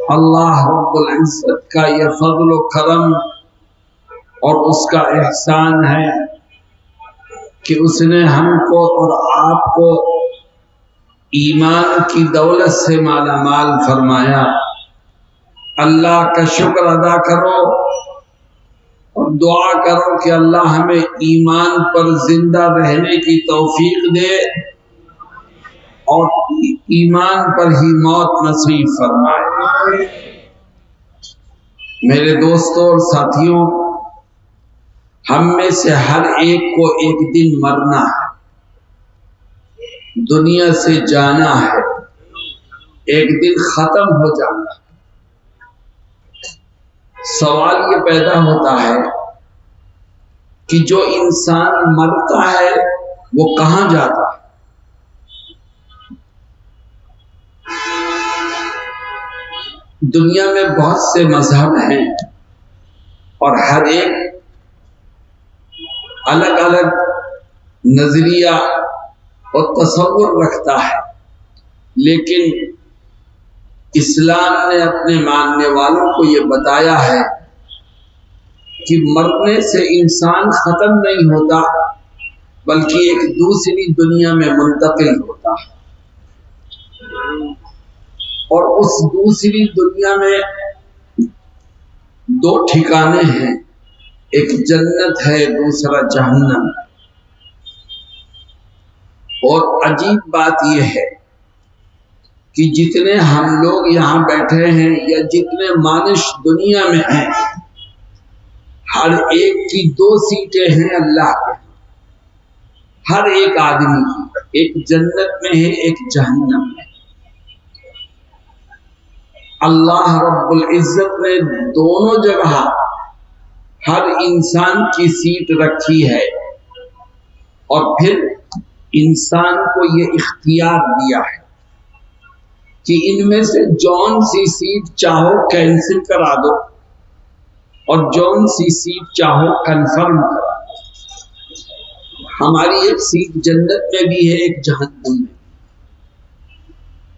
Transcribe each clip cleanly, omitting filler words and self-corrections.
اللہ رب العزت کا یہ فضل و کرم اور اس کا احسان ہے کہ اس نے ہم کو اور آپ کو ایمان کی دولت سے مالا مال فرمایا۔ اللہ کا شکر ادا کرو اور دعا کرو کہ اللہ ہمیں ایمان پر زندہ رہنے کی توفیق دے اور ایمان پر ہی موت نصیب فرمائے۔ میرے دوستوں اور ساتھیوں، ہم میں سے ہر ایک کو ایک دن مرنا ہے، دنیا سے جانا ہے، ایک دن ختم ہو جانا ہے۔ سوال یہ پیدا ہوتا ہے کہ جو انسان مرتا ہے وہ کہاں جاتا ہے؟ دنیا میں بہت سے مذہب ہیں اور ہر ایک الگ الگ نظریہ اور تصور رکھتا ہے، لیکن اسلام نے اپنے ماننے والوں کو یہ بتایا ہے کہ مرنے سے انسان ختم نہیں ہوتا بلکہ ایک دوسری دنیا میں منتقل ہوتا ہے، اور اس دوسری دنیا میں دو ٹھکانے ہیں، ایک جنت ہے، دوسرا جہنم۔ اور عجیب بات یہ ہے کہ جتنے ہم لوگ یہاں بیٹھے ہیں یا جتنے مانش دنیا میں ہیں، ہر ایک کی دو سیٹیں ہیں اللہ کے، ہر ایک آدمی کی، ایک جنت میں ہے، ایک جہنم میں۔ اللہ رب العزت نے دونوں جگہ ہر انسان کی سیٹ رکھی ہے اور پھر انسان کو یہ اختیار دیا ہے کہ ان میں سے جون سی سیٹ چاہو کینسل کرا دو اور جون سی سیٹ چاہو کنفرم کرا دو۔ ہماری ایک سیٹ جنت میں بھی ہے، ایک جہنم میں۔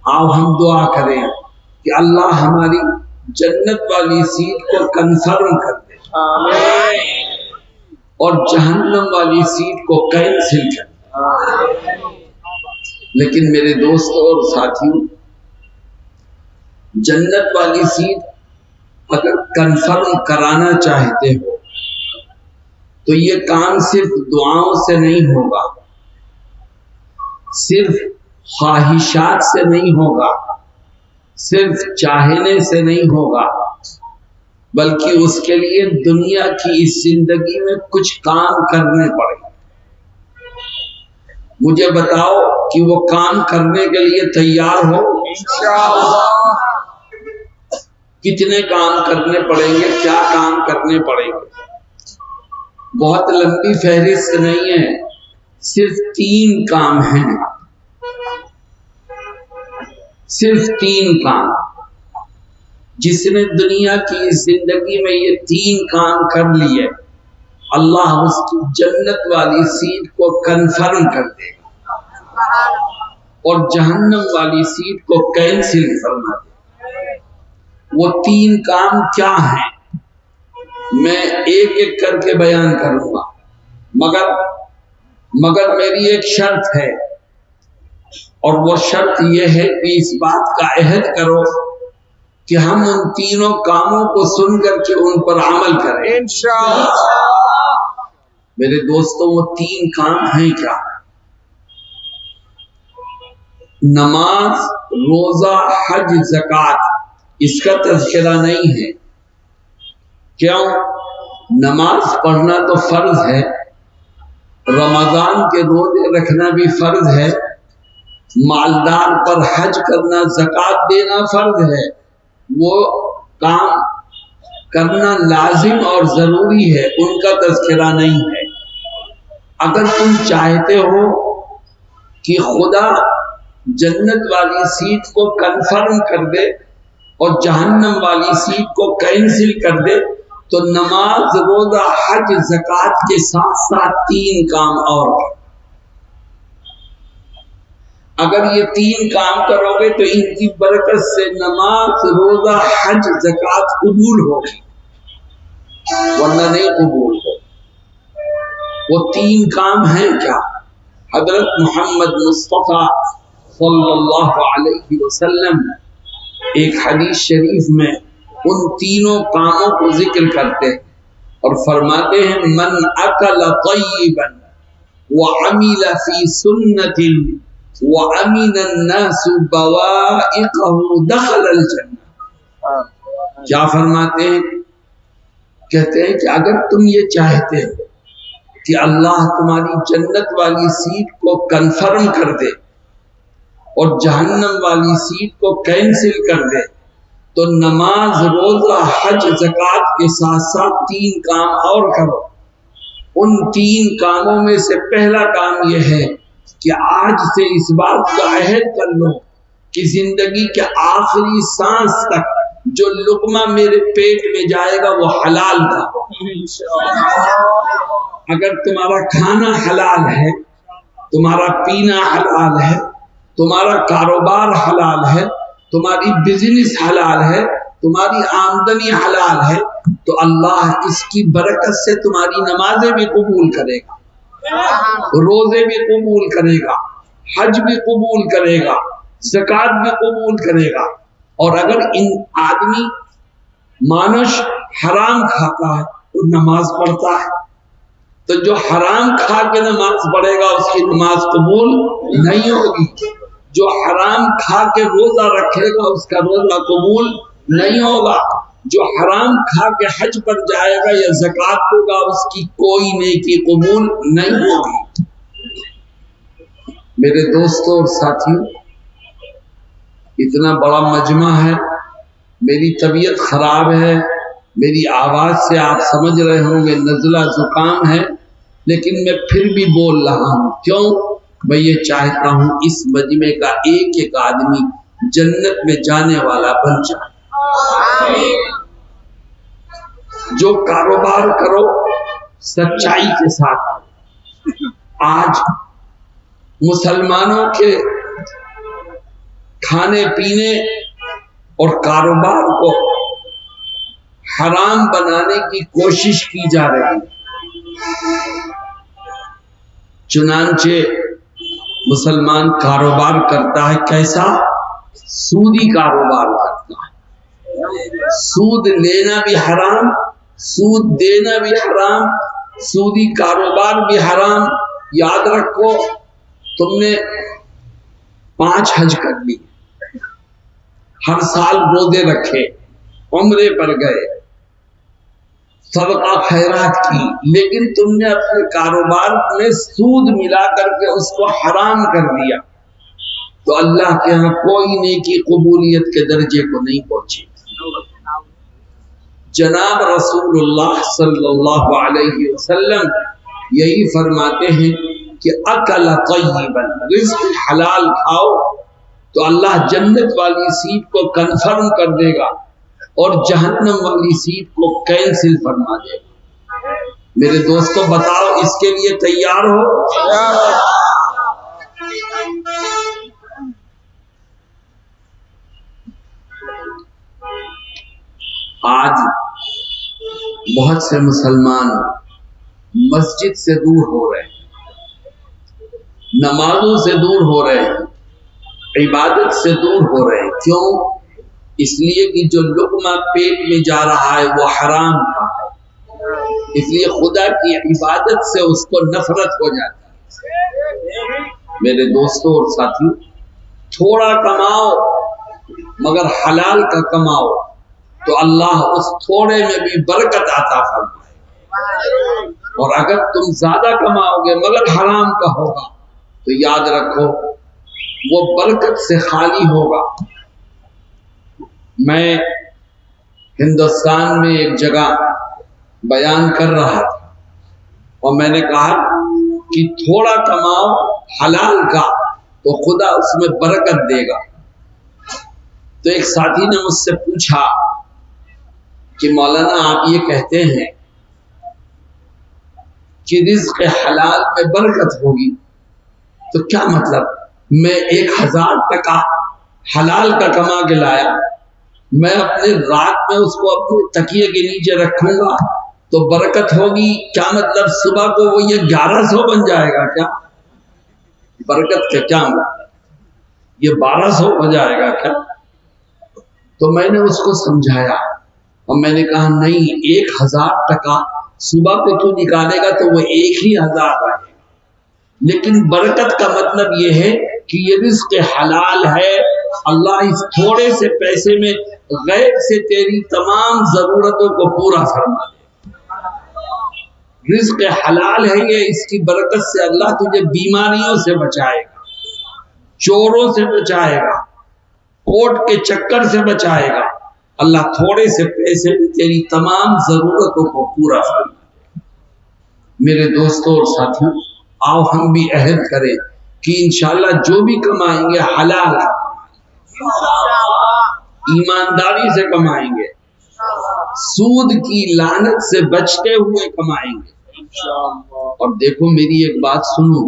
آؤ ہم دعا کریں کہ اللہ ہماری جنت والی سیٹ کو کنفرم کر دے اور جہنم والی سیٹ کو کینسل کر دے۔ لیکن میرے دوستوں اور ساتھیوں، جنت والی سیٹ اگر کنفرم کرانا چاہتے ہو تو یہ کام صرف دعاؤں سے نہیں ہوگا، صرف خواہشات سے نہیں ہوگا، صرف چاہنے سے نہیں ہوگا، بلکہ اس کے لیے دنیا کی اس زندگی میں کچھ کام کرنے پڑیں گے۔ مجھے بتاؤ کہ وہ کام کرنے کے لیے تیار ہو؟ انشاءاللہ۔ کتنے کام کرنے پڑیں گے؟ کیا کام کرنے پڑیں گے؟ بہت لمبی فہرست نہیں ہے، صرف 3 کام ہیں، صرف 3 کام۔ جس نے دنیا کی اس زندگی میں یہ 3 کام کر لیے، اللہ اس کی جنت والی سیٹ کو کنفرم کر دے گا اور جہنم والی سیٹ کو کینسل فرما دے گا۔ وہ 3 کام کیا ہیں؟ میں ایک ایک کر کے بیان کروں گا، مگر میری ایک شرط ہے، اور وہ شرط یہ ہے کہ اس بات کا عہد کرو کہ ہم ان 3 کاموں کو سن کر کے ان پر عمل کریں انشاءاللہ۔ میرے دوستوں، وہ 3 کام ہیں کیا؟ نماز، روزہ، حج، زکوٰۃ۔ اس کا تذکرہ نہیں ہے، کیوں؟ نماز پڑھنا تو فرض ہے، رمضان کے روزے رکھنا بھی فرض ہے، مالدار پر حج کرنا، زکوٰۃ دینا فرض ہے، وہ کام کرنا لازم اور ضروری ہے، ان کا تذکرہ نہیں ہے۔ اگر تم چاہتے ہو کہ خدا جنت والی سیٹ کو کنفرم کر دے اور جہنم والی سیٹ کو کینسل کر دے تو نماز، روزہ، حج، زکوٰۃ کے ساتھ ساتھ 3 کام اور کرو۔ اگر یہ 3 کام کرو گے تو ان کی برکت سے نماز، روزہ، حج، زکوٰۃ قبول ہوگی، ورنہ نہیں قبول ہو۔ وہ 3 کام ہیں کیا؟ حضرت محمد مصطفیٰ صلی اللہ علیہ وسلم ایک حدیث شریف میں ان تینوں کاموں کو ذکر کرتے ہیں اور فرماتے ہیں من اکل طیبا وعمل فی سنت وامن الناس بوائقہ دخل الجنہ۔ کیا فرماتے ہیں؟ کہتے ہیں کہ اگر تم یہ چاہتے ہو کہ اللہ تمہاری جنت والی سیٹ کو کنفرم کر دے اور جہنم والی سیٹ کو کینسل کر دے تو نماز، روزہ، حج، زکوٰۃ کے ساتھ ساتھ 3 کام اور کرو۔ ان 3 کاموں میں سے پہلا کام یہ ہے کہ آج سے اس بات کا عہد کر لو کہ زندگی کے آخری سانس تک جو لقمہ میرے پیٹ میں جائے گا وہ حلال کا ہو۔ اگر تمہارا کھانا حلال ہے، تمہارا پینا حلال ہے، تمہارا کاروبار حلال ہے، تمہاری بزنس حلال ہے، تمہاری آمدنی حلال ہے، تو اللہ اس کی برکت سے تمہاری نمازیں بھی قبول کرے گا، روزے بھی قبول کرے گا، حج بھی قبول کرے گا، زکوٰۃ بھی قبول کرے گا۔ اور اگر ان آدمی مانش حرام کھاتا ہے تو نماز پڑھتا ہے، تو جو حرام کھا کے نماز پڑھے گا اس کی نماز قبول نہیں ہوگی، جو حرام کھا کے روزہ رکھے گا اس کا روزہ قبول نہیں ہوگا، جو حرام کھا کے حج پر جائے گا یا زکوٰۃ ہوگا اس کی کوئی نیکی قبول نہیں ہوگی۔ میرے دوستوں اور ساتھیوں، اتنا بڑا مجمع ہے، میری طبیعت خراب ہے، میری آواز سے آپ سمجھ رہے ہوں گے نزلہ زکام ہے، لیکن میں پھر بھی بول رہا ہوں۔ کیوں؟ میں یہ چاہتا ہوں اس مجمع کا ایک ایک آدمی جنت میں جانے والا بن جائے۔ جو کاروبار کرو سچائی کے ساتھ کرو۔ آج مسلمانوں کے کھانے پینے اور کاروبار کو حرام بنانے کی کوشش کی جا رہی ہے، چنانچہ مسلمان کاروبار کرتا ہے کیسا؟ سودی کاروبار کرتا ہے۔ سود لینا بھی حرام، سود دینا بھی حرام، سودی کاروبار بھی حرام۔ یاد رکھو، تم نے 5 حج کر لی، ہر سال روزے رکھے، عمرے پر گئے، صدقہ خیرات کی، لیکن تم نے اپنے کاروبار میں سود ملا کر کے اس کو حرام کر دیا، تو اللہ کے ہاں کوئی نیکی قبولیت کے درجے کو نہیں پہنچی۔ جناب رسول اللہ صلی اللہ علیہ وسلم یہی فرماتے ہیں کہ اکل طیبا، رزق حلال کھاؤ تو اللہ جنت والی سیٹ کو کنفرم کر دے گا اور جہنم والی سیٹ کو کینسل فرما دے گا۔ میرے دوستو بتاؤ، اس کے لیے تیار ہو؟ آج بہت سے مسلمان مسجد سے دور ہو رہے ہیں، نمازوں سے دور ہو رہے ہیں، عبادت سے دور ہو رہے ہیں۔ کیوں؟ اس لیے کہ جو لقمہ پیٹ میں جا رہا ہے وہ حرام کا ہے، اس لیے خدا کی عبادت سے اس کو نفرت ہو جاتی ہے۔ میرے دوستوں اور ساتھیوں، تھوڑا کماؤ مگر حلال کا کماؤ تو اللہ اس تھوڑے میں بھی برکت عطا فرمائے، اور اگر تم زیادہ کماؤ گے مگر حرام کا ہوگا تو یاد رکھو وہ برکت سے خالی ہوگا۔ میں ہندوستان میں ایک جگہ بیان کر رہا تھا اور میں نے کہا کہ تھوڑا کماؤ حلال کا تو خدا اس میں برکت دے گا۔ تو ایک ساتھی نے مجھ سے پوچھا کہ مولانا آپ یہ کہتے ہیں کہ رزق حلال میں برکت ہوگی، تو کیا مطلب؟ میں 1000 ٹکا حلال کا کما کے لایا، میں اپنے رات میں اس کو اپنے تکیے کے نیچے رکھوں گا تو برکت ہوگی، کیا مطلب صبح کو وہ یہ 1100 بن جائے گا؟ کیا برکت کا کیا مطلب؟ یہ 1200 ہو جائے گا کیا؟ تو میں نے اس کو سمجھایا اور میں نے کہا نہیں، 1000 ٹکا صبح کو تو نکالے گا تو وہ 1000 رہے گا، لیکن برکت کا مطلب یہ ہے کہ یہ رزق حلال ہے، اللہ اس تھوڑے سے پیسے میں غیب سے تیری تمام ضرورتوں کو پورا فرما دے۔ رزق حلال ہے یہ، اس کی برکت سے اللہ تجھے بیماریوں سے بچائے گا، چوروں سے بچائے گا، کوٹ کے چکر سے بچائے گا، اللہ تھوڑے سے پیسے میں تیری تمام ضرورتوں کو پورا فرما دے۔ میرے دوستوں اور ساتھیوں، آؤ ہم بھی عہد کریں کہ انشاءاللہ جو بھی کمائیں گے حلال ایمانداری سے کمائیں گے، سود کی لعنت سے بچتے ہوئے کمائیں گے۔ اور دیکھو میری ایک بات سنو،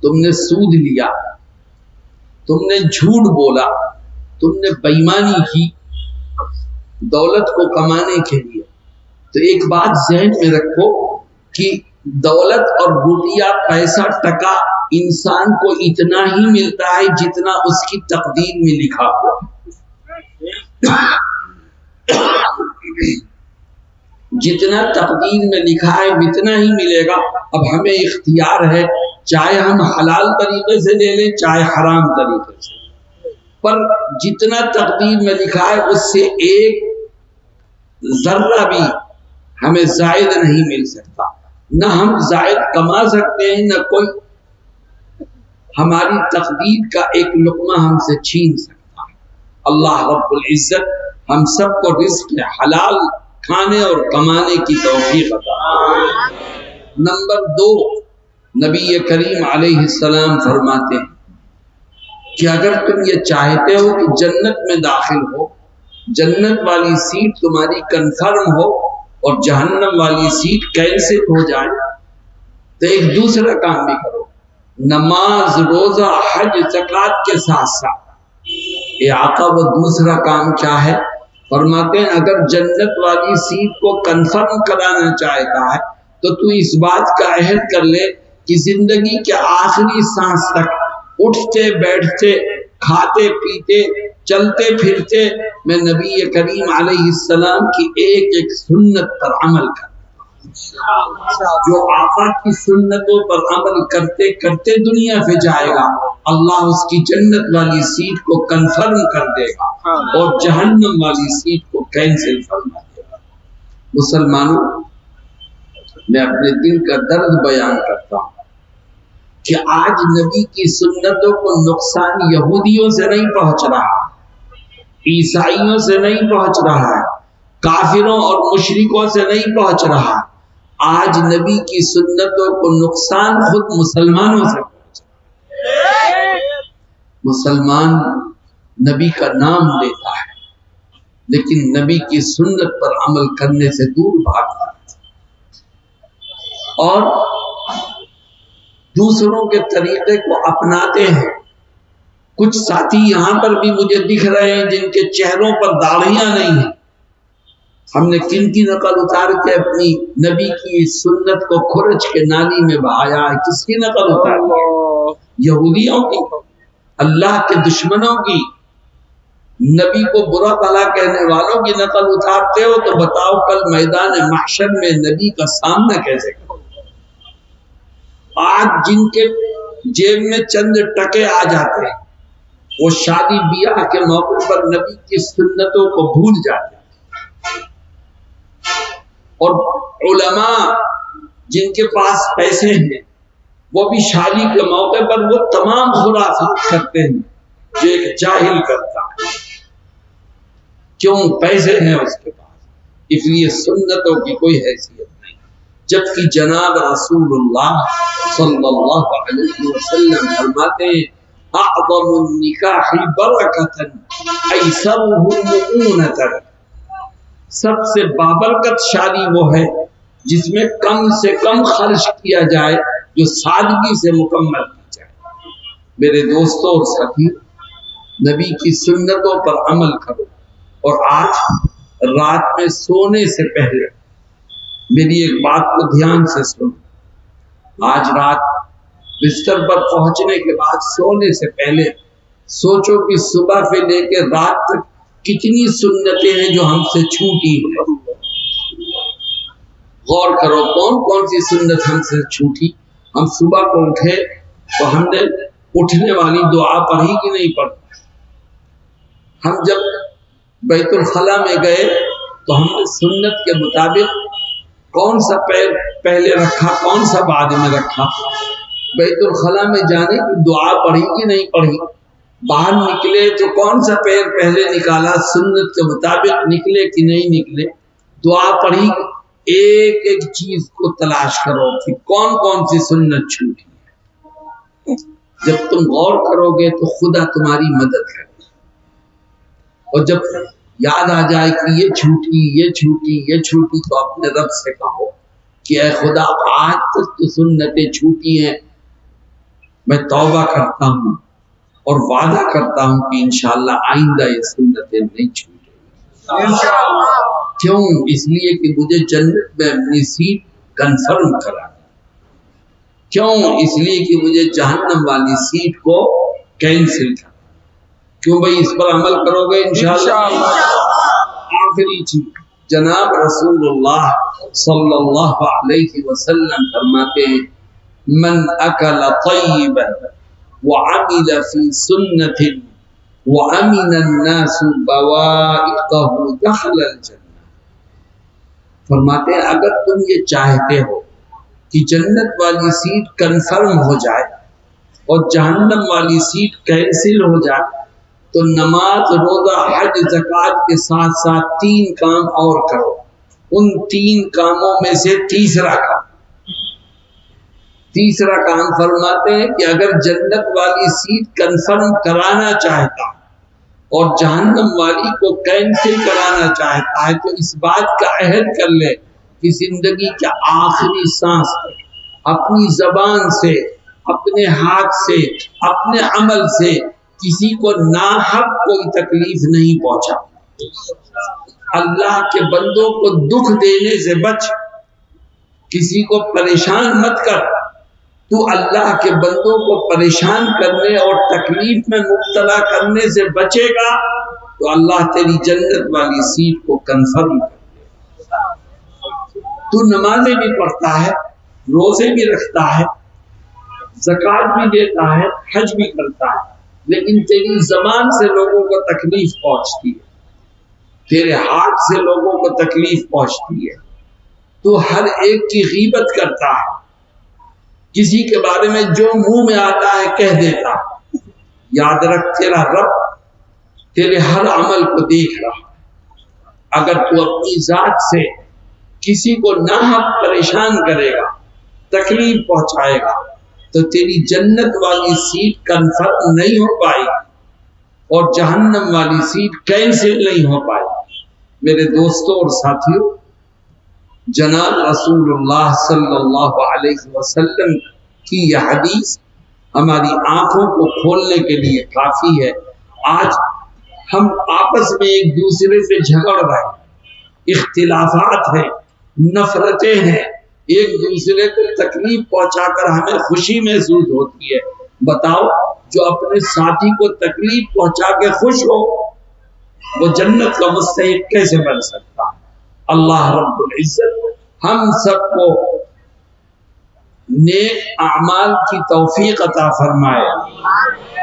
تم نے سود لیا، تم نے جھوٹ بولا، تم نے بےایمانی کی دولت کو کمانے کے لیے، تو ایک بات ذہن میں رکھو کہ دولت اور روپیہ پیسہ ٹکا انسان کو اتنا ہی ملتا ہے جتنا اس کی تقدیر میں لکھا ہوا جتنا تقدیر میں لکھا ہے اتنا ہی ملے گا۔ اب ہمیں اختیار ہے، چاہے ہم حلال طریقے سے لے لیں چاہے حرام طریقے سے، پر جتنا تقدیر میں لکھا ہے اس سے ایک ذرہ بھی ہمیں زائد نہیں مل سکتا، نہ ہم زائد کما سکتے ہیں، نہ کوئی ہماری تقدیر کا ایک لقمہ ہم سے چھین سکتا ہے۔ اللہ رب العزت ہم سب کو رزق حلال کھانے اور کمانے کی توفیق عطا فرمائے۔ نمبر 2، نبی کریم علیہ السلام فرماتے ہیں کہ اگر تم یہ چاہتے ہو کہ جنت میں داخل ہو، جنت والی سیٹ تمہاری کنفرم ہو اور جہنم والی سیٹ کینسل ہو جائے، تو ایک دوسرا کام بھی کرو، نماز، روزہ، حج، زکوٰۃ کے ساتھ ساتھ۔ اے آقا وہ دوسرا کام کیا ہے؟ فرماتے ہیں اگر جنت والی سیٹ کو کنفرم کرانا چاہتا ہے تو تو اس بات کا عہد کر لے کہ زندگی کے آخری سانس تک اٹھتے بیٹھتے کھاتے پیتے چلتے پھرتے میں نبی کریم علیہ السلام کی ایک ایک سنت پر عمل کرتا ہوں۔ جو آقا کی سنتوں پر عمل کرتے کرتے دنیا سے جائے گا، اللہ اس کی جنت والی سیٹ کو کنفرم کر دے گا اور جہنم والی سیٹ کو کینسل فرما دے گا۔ مسلمانوں، میں اپنے دل کا درد بیان کرتا ہوں کہ آج نبی کی سنتوں کو نقصان یہودیوں سے نہیں پہنچ رہا، عیسائیوں سے نہیں پہنچ رہا ہے، کافروں اور مشرکوں سے نہیں پہنچ رہا، آج نبی کی سنتوں کو نقصان خود مسلمانوں سے پہنچ رہا ہے۔ مسلمان نبی کا نام لیتا ہے لیکن نبی کی سنت پر عمل کرنے سے دور بھاگتا ہے اور دوسروں کے طریقے کو اپناتے ہیں۔ کچھ ساتھی یہاں پر بھی مجھے دکھ رہے ہیں جن کے چہروں پر داڑھیاں نہیں ہیں۔ ہم نے کن کی نقل اتار کے اپنی نبی کی سنت کو کھرچ کے نالی میں بہایا ہے؟ کس کی نقل اتار کی؟ یہودیوں کی، اللہ کے دشمنوں کی، نبی کو برا بھلا کہنے والوں کی نقل اتارتے ہو تو بتاؤ کل میدان محشر میں نبی کا سامنا کیسے کرو؟ آج جن کے جیب میں چند ٹکے آ جاتے ہیں وہ شادی بیاہ کے موقع پر نبی کی سنتوں کو بھول جاتے ہیں، اور علماء جن کے پاس پیسے ہیں وہ بھی شادی کے موقع پر وہ تمام خرافات کرتے ہیں جو ایک جاہل کرتا ہے۔ کیوں؟ پیسے ہیں اس کے پاس، اس لیے سنتوں کی کوئی حیثیت نہیں، جبکہ جناب رسول اللہ صلی اللہ علیہ وسلم فرماتے ہیں اعظم النکاح برکۃ ایسرہ مؤونۃ، سب سے بابرکت شادی وہ ہے جس میں کم سے کم خرچ کیا جائے، جو سادگی سے مکمل کی جائے۔ میرے دوستوں اور ساتھی، نبی کی سنتوں پر عمل کرو، اور آج رات میں سونے سے پہلے میری ایک بات کو دھیان سے سنو۔ آج رات بستر پر پہنچنے کے بعد سونے سے پہلے سوچو کہ صبح سے لے کے رات تک کتنی سنتیں ہیں جو ہم سے چھوٹی ہیں۔ غور کرو کون کون سی سنت ہم سے چھوٹی۔ ہم صبح کو اٹھے تو ہم نے اٹھنے والی دعا پڑھی کہ نہیں پڑھی؟ ہم جب بیت الخلا میں گئے تو ہم نے سنت کے مطابق کون سا پیر پہلے رکھا، کون سا بعد میں رکھا؟ بیت الخلا میں جانے کی دعا پڑھی کہ نہیں پڑھی؟ باہر نکلے تو کون سا پیر پہلے نکالا، سنت کے مطابق نکلے کہ نہیں نکلے؟ دعا پڑھی۔ ایک ایک چیز کو تلاش کرو کہ کون کون سی سنت چھوٹی ہے۔ جب تم غور کرو گے تو خدا تمہاری مدد کرے گا، اور جب یاد آ جائے کہ یہ چھوٹی یہ چھوٹی یہ چھوٹی، تو اپنے رب سے کہو کہ اے خدا آج تک تو سنتیں چھوٹی ہیں، میں توبہ کرتا ہوں اور وعدہ کرتا ہوں کہ انشاءاللہ آئندہ یہ سنتیں نہیں چھوٹیں۔ کیوں؟ اس لیے کہ مجھے جنت میں اپنی سیٹ کنفرم کرا۔ کیوں؟ اس لیے کہ مجھے جہنم والی سیٹ کو کینسل کرا۔ کیوں بھائی؟ اس پر عمل کرو گے انشاءاللہ۔ آخری چیز، جناب رسول اللہ صلی اللہ علیہ وسلم فرماتے ہیں من اکل طیبا وعمل فی سنت وامن الناس بوائقہ دخل الجنہ۔ فرماتے ہیں اگر تم یہ چاہتے ہو کہ جنت والی سیٹ کنفرم ہو جائے اور جہنم والی سیٹ کینسل ہو جائے تو نماز، روزہ، حج، زکوٰۃ کے ساتھ ساتھ 3 کام اور کرو۔ ان 3 کاموں میں سے تیسرا کام فرماتے ہیں کہ اگر جنت والی سیٹ کنفرم کرانا چاہتا اور جہنم والی کو کینسل کرانا چاہتا ہے تو اس بات کا عہد کر لے کہ زندگی کے آخری سانس تک اپنی زبان سے، اپنے ہاتھ سے، اپنے عمل سے کسی کو ناحق کوئی تکلیف نہیں پہنچا۔ اللہ کے بندوں کو دکھ دینے سے بچ، کسی کو پریشان مت کر۔ تو اللہ کے بندوں کو پریشان کرنے اور تکلیف میں مبتلا کرنے سے بچے گا تو اللہ تیری جنت والی سیٹ کو کنفرم کر دے گا۔ تو نمازیں بھی پڑھتا ہے، روزے بھی رکھتا ہے، زکوٰۃ بھی دیتا ہے، حج بھی کرتا ہے، لیکن تیری زبان سے لوگوں کو تکلیف پہنچتی ہے، تیرے ہاتھ سے لوگوں کو تکلیف پہنچتی ہے، تو ہر ایک کی غیبت کرتا ہے، کسی کے بارے میں جو منہ میں آتا ہے کہہ دیتا ہے۔ یاد رکھ تیرا رب تیرے ہر عمل کو دیکھ رہا ہے۔ اگر تو اپنی ذات سے کسی کو ناحق پریشان کرے گا، تکلیف پہنچائے گا تو تیری جنت والی سیٹ کنفرم نہیں ہو پائے گی اور جہنم والی سیٹ کینسل نہیں ہو پائے گی۔ میرے دوستوں اور ساتھیوں، جناب رسول اللہ صلی اللہ علیہ وسلم کی یہ حدیث ہماری آنکھوں کو کھولنے کے لیے کافی ہے۔ آج ہم آپس میں ایک دوسرے سے جھگڑ رہے ہیں، اختلافات ہیں، نفرتیں ہیں، ایک دوسرے کو تکلیف پہنچا کر ہمیں خوشی محسوس ہوتی ہے۔ بتاؤ، جو اپنے ساتھی کو تکلیف پہنچا کے خوش ہو وہ جنت کا مستحق کیسے بن سکتا؟ اللہ رب العزت ہم سب کو نیک اعمال کی توفیق عطا فرمائے،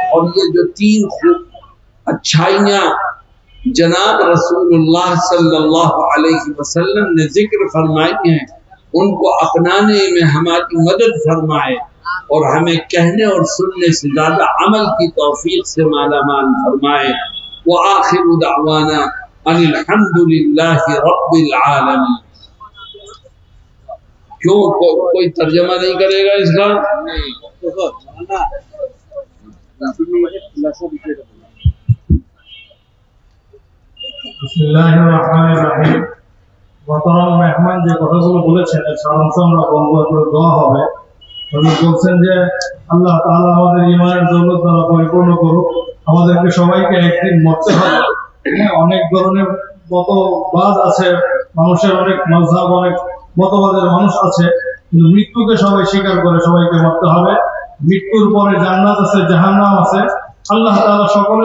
اور یہ جو 3 خوب اچھائیاں جناب رسول اللہ صلی اللہ علیہ وسلم نے ذکر فرمائی ہیں ان کو اپنانے میں ہماری مدد فرمائے، اور ہمیں کہنے اور سننے سے زیادہ عمل کی توفیق سے مالا مال فرمائے۔ وآخر دعوانا ان الحمد للہ رب العالمین۔ کیوں کوئی ترجمہ نہیں کرے گا اس کا؟ বিসমিল্লাহিররহমানিররহিম। গতকাল মেহমান যে কথাগুলো বলেছেন এর সারাংশ আমরা বলবো, দোয়া হবে। বলছেন যে আল্লাহ তাআলা আমাদের ঈমানের দৌলত দ্বারা পরিপূর্ণ করুক। আমাদেরকে সবাইকে একদিন মরতে হবে। হ্যাঁ, অনেক ধরনের মতবাদ আছে, মানুষের অনেক মাযহাব, অনেক মতবাদের মানুষ আছে, কিন্তু মৃত্যুকে সবাই স্বীকার করে সবাইকে মরতে হবে। মৃত্যুর পরে জান্নাত আছে, জাহান্নাম আছে। আল্লাহ তাআলা সকলে